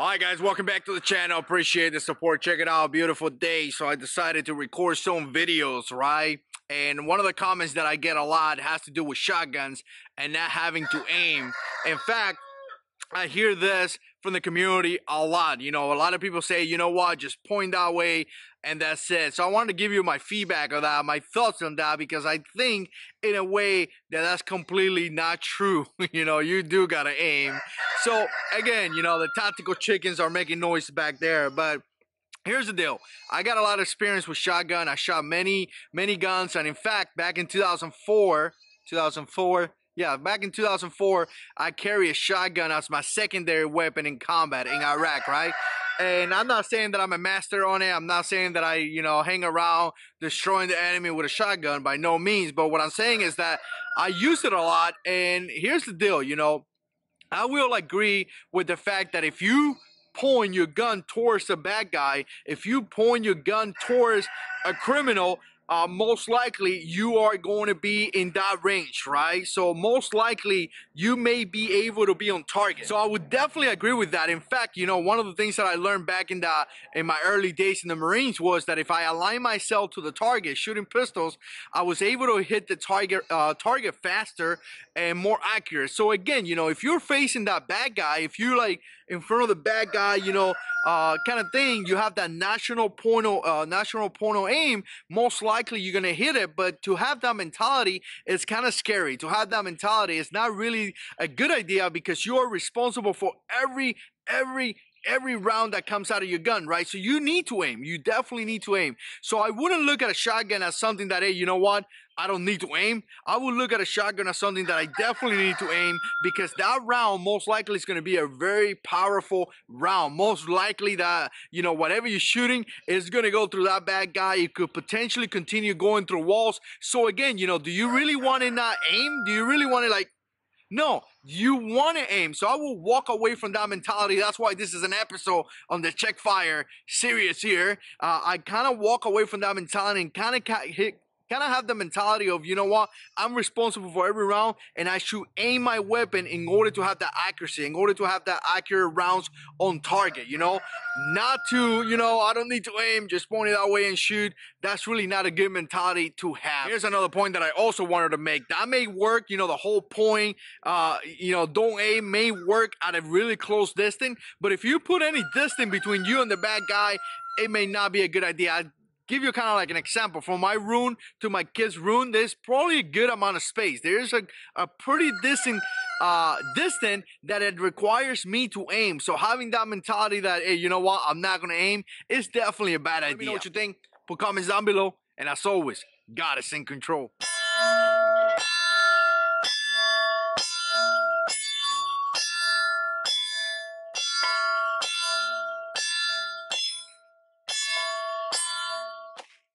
Alright guys, welcome back to the channel. Appreciate the support. Check it out, beautiful day. So I decided to record some videos, right? And one of the comments that I get a lot has to do with shotguns and not having to aim. In fact, I hear this from the community a lot. You know, a lot of people say, you know what, just point that way and that's it. So I wanted to give you my feedback on that, my thoughts on that, because I think in a way that that's completely not true. You know, you do gotta aim. So again, you know, the tactical chickens are making noise back there, but here's the deal. I got a lot of experience with shotgun. I shot many guns, and in fact, back in 2004, back in 2004, I carry a shotgun as my secondary weapon in combat in Iraq, right? And I'm not saying that I'm a master on it. I'm not saying that I, you know, hang around destroying the enemy with a shotgun, by no means. But what I'm saying is that I use it a lot, and here's the deal, you know. I will agree with the fact that if you point your gun towards a bad guy, if you point your gun towards a criminal, most likely you are going to be in that range, right? So most likely you may be able to be on target. So I would definitely agree with that. In fact, you know, one of the things that I learned back in my early days in the Marines was that if I align myself to the target shooting pistols, I was able to hit the target faster and more accurate. So again, you know, if you're facing that bad guy, if you're like in front of the bad guy, you know, kind of thing, you have that national point of aim, most likely you're gonna hit it. But to have that mentality is kind of scary. To have that mentality is not really a good idea, because you are responsible for every round that comes out of your gun, right? So you need to aim. You definitely need to aim. So I wouldn't look at a shotgun as something that, hey, you know what, I don't need to aim. I would look at a shotgun as something that I definitely need to aim, because that round most likely is going to be a very powerful round. Most likely that, you know, whatever you're shooting is going to go through that bad guy. It could potentially continue going through walls. So again, you know, do you really want to not aim? Do you really want to, like, no, you want to aim. So I will walk away from that mentality. That's why this is an episode on the Check Fire series here. I kind of walk away from that mentality and kind of have the mentality of, you know what, I'm responsible for every round, and I should aim my weapon in order to have that accuracy, in order to have that accurate rounds on target, you know, not to, you know, I don't need to aim, just point it that way and shoot. That's really not a good mentality to have. Here's another point that I also wanted to make. That may work, you know, the whole point, you know, don't aim may work at a really close distance, but if you put any distance between you and the bad guy, it may not be a good idea. Give you kind of like an example. From my room to my kid's room, there's probably a good amount of space. There's a pretty distant that it requires me to aim. So having that mentality that, hey, you know what, I'm not going to aim, is definitely a bad idea. Let me know what you think. Put comments down below. And as always, God is in control.